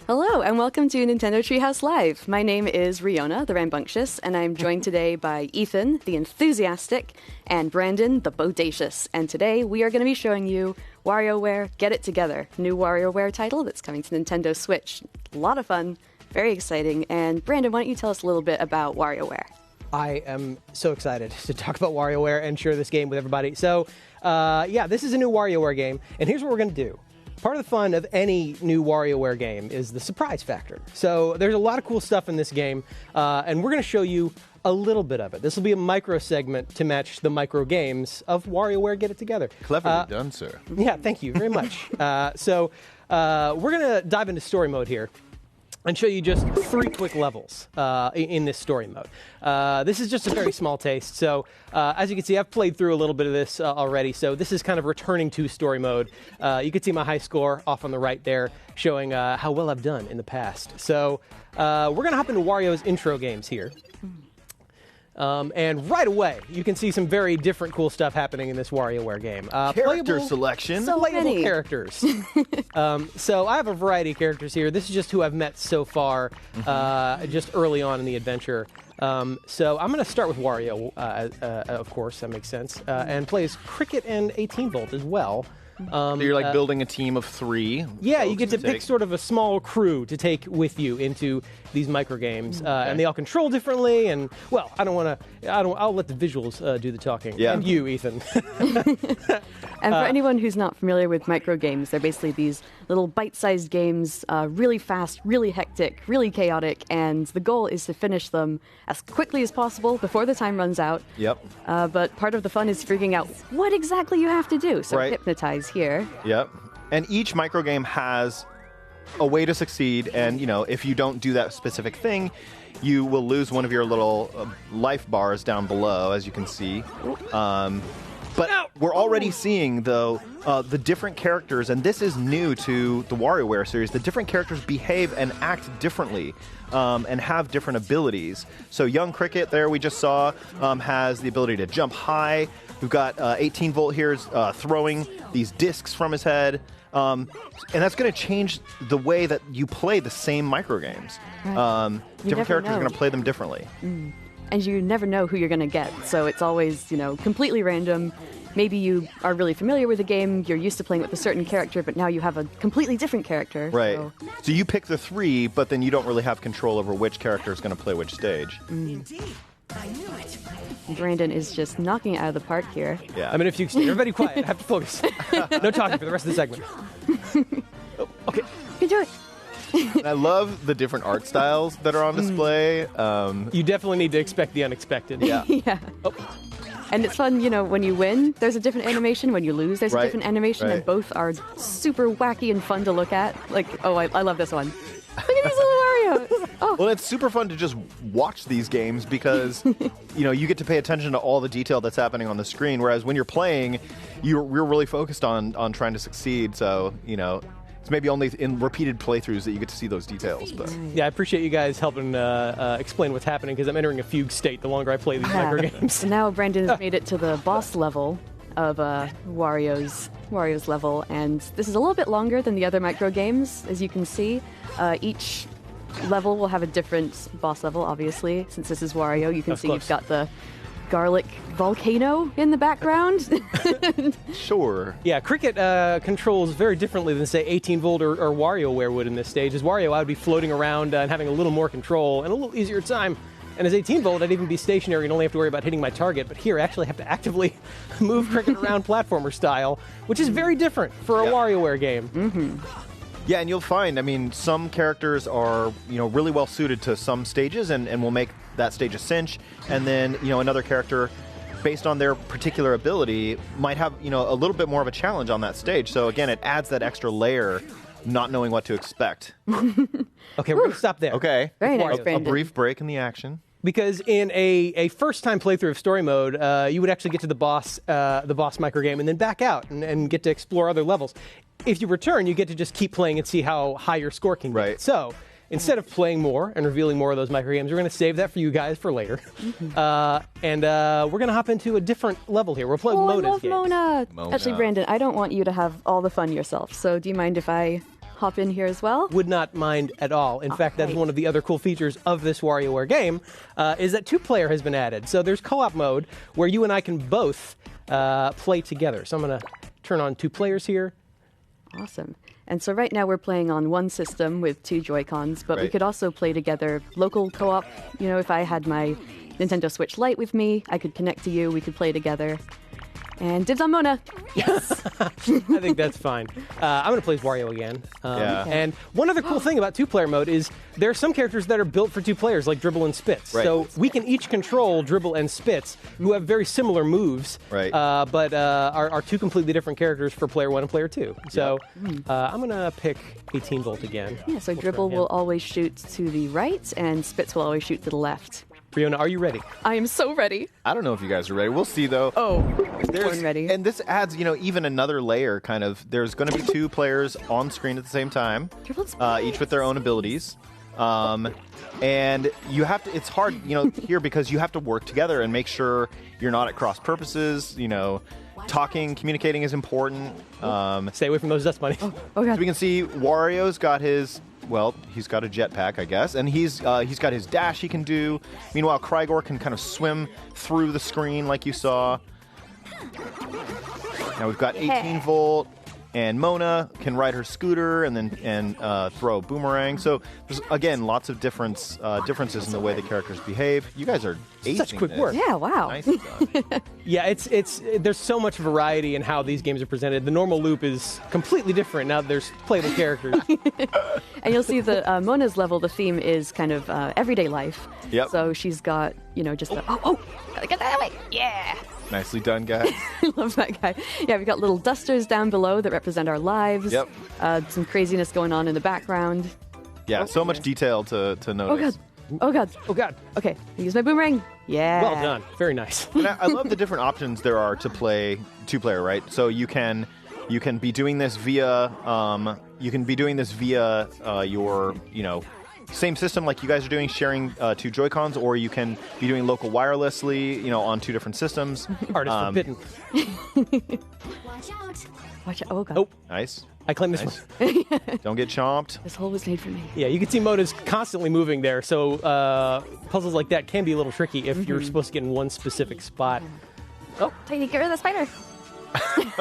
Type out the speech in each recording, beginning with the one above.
Hello, and welcome to Nintendo Treehouse Live. My name is Riona, the Rambunctious, and I'm joined today by Ethan, the Enthusiastic, and Brandon, the Bodacious. And today we are going to be showing you WarioWare Get It Together, new WarioWare title that's coming to Nintendo Switch. A lot of fun, very exciting. And Brandon, why don't you tell us a little bit about WarioWare? I am so excited to talk about WarioWare and share this game with everybody. So, this is a new WarioWare game, and here's what we're going to do. Part of the fun of any new WarioWare game is the surprise factor. So there's a lot of cool stuff in this game, and we're going to show you a little bit of it. This will be a micro segment to match the micro games of WarioWare Get It Together. Cleverly done, sir. Yeah, thank you very much. We're going to dive into story mode here and show you just 3 quick levels in this story mode. This is just a very small taste. So as you can see, I've played through a little bit of this already. So this is kind of returning to story mode. You can see my high score off on the right there, showing how well I've done in the past. So we're going to hop into Wario's intro games here. And right away, you can see some very different cool stuff happening in this WarioWare game. Character selection. Playable characters. So I have a variety of characters here. This is just who I've met so far, just early on in the adventure. So I'm going to start with Wario, of course, that makes sense, and plays Cricket and 18 Volt as well. So you're like building a team of 3. Yeah, you get to pick sort of a small crew to take with you into these micro games, and they all control differently. And well, I'll let the visuals do the talking. Yeah. And you, Ethan. And for anyone who's not familiar with micro games, they're basically these little bite-sized games, really fast, really hectic, really chaotic, and the goal is to finish them as quickly as possible before the time runs out. Yep. But part of the fun is figuring out what exactly you have to do. So Right. Hypnotize here. Yep. And each micro game has a way to succeed, and if you don't do that specific thing, you will lose one of your little life bars down below, as you can see. But we're already seeing, though, the different characters, and this is new to the WarioWare series, the different characters behave and act differently and have different abilities. So young Cricket there we just saw has the ability to jump high. We've got 18 Volt here throwing these discs from his head. And that's going to change the way that you play the same micro games. Right. Different characters are going to play them differently. And you never know who you're going to get. So it's always, completely random. Maybe you are really familiar with the game, you're used to playing with a certain character, but now you have a completely different character. Right. So you pick the 3, but then you don't really have control over which character is going to play which stage. Indeed. I knew it. Brandon is just knocking it out of the park here. Yeah. I mean, if you stay everybody quiet, I have to focus. No talking for the rest of the segment. Oh, okay. You can do it. And I love the different art styles that are on display. You definitely need to expect the unexpected. Yeah. Yeah. Oh. And it's fun, when you win, there's a different animation. When you lose, there's a different animation. Right. And both are super wacky and fun to look at. I love this one. Look at these little Wario's. Oh. Well, it's super fun to just watch these games because, you get to pay attention to all the detail that's happening on the screen. Whereas when you're playing, you're really focused on trying to succeed. So, it's maybe only in repeated playthroughs that you get to see those details. But Yeah, I appreciate you guys helping explain what's happening because I'm entering a fugue state the longer I play these micro games. So now Brandon has made it to the boss level of Wario's level, and this is a little bit longer than the other micro games, as you can see. Each level will have a different boss level, obviously. Since this is Wario, you can see you've got the garlic volcano in the background. sure. Yeah, Cricket controls very differently than, say, 18 Volt or WarioWare would in this stage. As Wario, I would be floating around and having a little more control and a little easier time. And as 18 Volt, I'd even be stationary and only have to worry about hitting my target. But here, I actually have to actively move Cricket around platformer style, which is very different for a WarioWare game. Mm-hmm. Yeah, and you'll find, some characters are, really well suited to some stages and will make that stage a cinch. And then, another character, based on their particular ability, might have, a little bit more of a challenge on that stage. So again, it adds that extra layer, not knowing what to expect. Okay, we're going to stop there. Okay. Very nice, A Brandon. brief break in the action. Because in a first-time playthrough of story mode, you would actually get to the boss micro game and then back out and get to explore other levels. If you return, you get to just keep playing and see how high your score can get. Right. So instead of playing more and revealing more of those micro games, we're going to save that for you guys for later. And we're going to hop into a different level here. We're playing Mona's I love games. Mona. Mona. Actually, Brandon, I don't want you to have all the fun yourself. So do you mind if I hop in here as well? Would not mind at all. In fact, that's right. one of the other cool features of this WarioWare game, is that 2-player has been added. So there's co-op mode where you and I can both play together. So I'm going to turn on 2 players here. Awesome. And so right now we're playing on one system with 2 Joy-Cons, but we Right. could also play together local co-op. You know, if I had my Nintendo Switch Lite with me, I could connect to you, we could play together. And dibs on Mona. Yes. I think that's fine. I'm going to play as Wario again. Yeah. Okay. And one other cool thing about 2-player mode is there are some characters that are built for 2 players, like Dribble and Spitz. Right. So we can each control Dribble and Spitz, who have very similar moves, Right. but are 2 completely different characters for player 1 and player 2. So I'm going to pick 18 Volt again. Yeah, so We'll Dribble start him. will always shoot to the right, and Spitz will always shoot to the left. Fiona, are you ready? I am so ready. I don't know if you guys are ready. We'll see, though. Oh, born ready. And this adds, even another layer, kind of. There's going to be 2 players on screen at the same time, Dribble's each with their own abilities. And you have to, it's hard, here because you have to work together and make sure you're not at cross purposes. Talking, communicating is important. Stay away from those dust bunnies. Oh, So God. we can see Wario's got his, he's got a jetpack, I guess, and he's got his dash he can do. Meanwhile, Krygor can kind of swim through the screen like you saw. Now we've got 18 Volt, and Mona can ride her scooter and throw a boomerang. So there's again lots of differences in the way the characters behave. You guys are acing Such quick this. work. Yeah, wow. Nicely done. Yeah, it's there's so much variety in how these games are presented. The normal loop is completely different now that there's playable characters. And you'll see the Mona's level, the theme is kind of everyday life. Yep. So she's got, just gotta get that away. Yeah. Nicely done, guys. I love that guy. Yeah, we've got little dusters down below that represent our lives. Yep. Some craziness going on in the background. Yeah, so much detail to Oh, notice. God. Oh, God. Oh, God. Okay, I use my boomerang. Yeah. Well done. Very nice. And I love the different options there are to play 2-player, right? So you can be doing this via your same system like you guys are doing, sharing 2 Joy-Cons, or you can be doing local wirelessly, on 2 different systems. Artist forbidden. Watch out. Watch out. Oh, God. Oh, Nice. I claim this Nice. one. Don't get chomped. This hole was made for me. Yeah, you can see Mona's constantly moving there, so puzzles like that can be a little tricky if you're supposed to get in one specific spot. Oh, Tiny, get rid of the spider.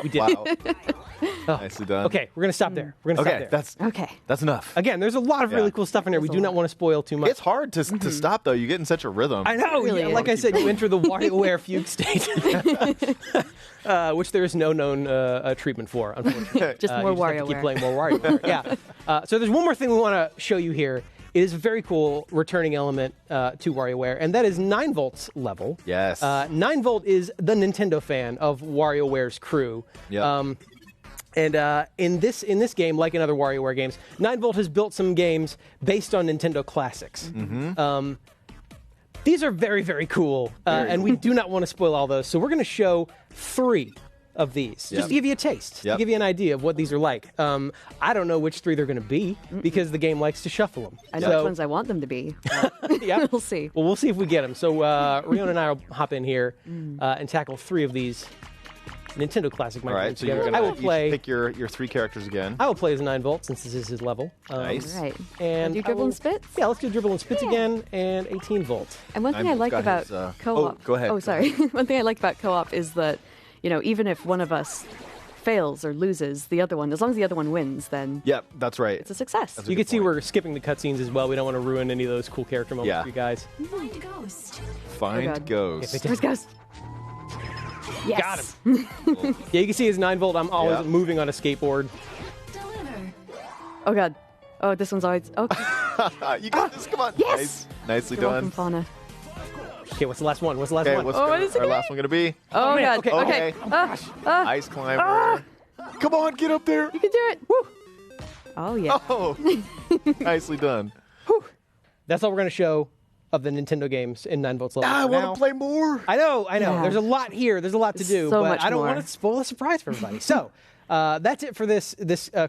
We did. Wow. Oh. Nicely done. Okay, we're going to stop there. We're going to Okay, stop there. Okay. that's enough. Again, there's a lot of really Yeah. cool stuff in here. We There's do a not lot. want to spoil too much. It's hard to stop, though. You get in such a rhythm. I know. really Yeah, is. like I said, you enter the WarioWare fugue state, which there is no known treatment for, unfortunately. Just more you just have to keep WarioWare. playing more WarioWare. Yeah. So there's one more thing we want to show you here. It is a very cool returning element to WarioWare, and that is 9 Volt's level. Yes. 9 Volt is the Nintendo fan of WarioWare's crew. Yep. And in this game, like in other WarioWare games, 9 Volt has built some games based on Nintendo classics. Mm-hmm. These are very, very cool, and we do not want to spoil all those. So we're going to show 3 of these, just to give you a taste, to Yep. give you an idea of what these are like. I don't know which 3 they're going to be because the game likes to shuffle them. I know which ones I want them to be. Yeah. We'll see. Well, we'll see if we get them. So Riona and I will hop in here and tackle 3 of these Nintendo classic All microgames right, so you're together. going I will to play. pick your 3 characters again. I will play as a 9 Volt since this is his level. Nice. Right. And Do I Dribble will- and Spitz? Yeah, let's do Dribble and Spitz again, and 18 Volt. And one thing I I've like got about his, co-op. oh, go ahead. Oh, Go sorry. One thing I like about co-op is that, even if one of us fails or loses, the other one, as long as the other one wins, then Yep, that's right. it's a success. That's a You good can see point. we're skipping the cutscenes as well. We don't want to ruin any of those cool character moments Yeah. for you guys. Find ghost. Find God. Ghost. Where's Ghost? Yes. Got him. Yeah, you can see his 9 Volt. I'm always Yeah. moving on a skateboard. Deliver. Oh, God. Oh, this one's always... Oh, You got this. Come on. Yes! Nice. Nicely you're welcome, done. Fauna. Okay, what's the last one? What's the last Okay, one? what's what is it our gonna last one going to be? Oh, man, God. okay. Okay. Ice Climber. Come on, get up there. You can do it. Woo. Oh, yeah. Oh, nicely done. That's all we're going to show of the Nintendo games in 9 Volt's level. I for want now. to play more. I know. Yeah. There's a lot here. There's a lot to do, So but much I don't more. want to spoil a surprise for everybody. So that's it for this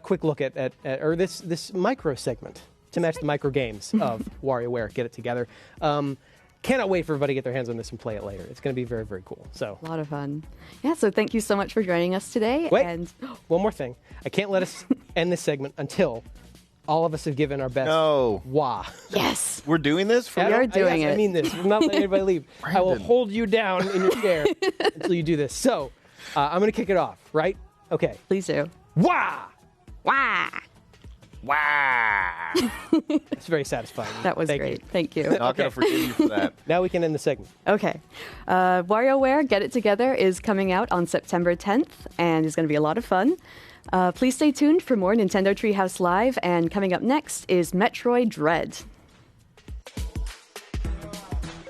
quick look at this micro segment to match the micro games of WarioWare. Get it together. Cannot wait for everybody to get their hands on this and play it later. It's going to be very, very cool. So A lot of fun. Yeah, so thank you so much for joining us today. Wait. And one more thing. I can't let us end this segment until all of us have given our best. No. Wah. Yes. We're doing this for We real? are doing I it. mean this. I'm not letting anybody leave. I will Brandon. hold you down in your chair until you do this. So, I'm going to kick it off, right? Okay. Please do. Wah! Wow. Wow. It's very satisfying. That was Thank great. you. Thank you. Not going to forgive you for that. Now we can end the segment. Okay. WarioWare Get It Together is coming out on September 10th and is going to be a lot of fun. Please stay tuned for more Nintendo Treehouse Live, and coming up next is Metroid Dread.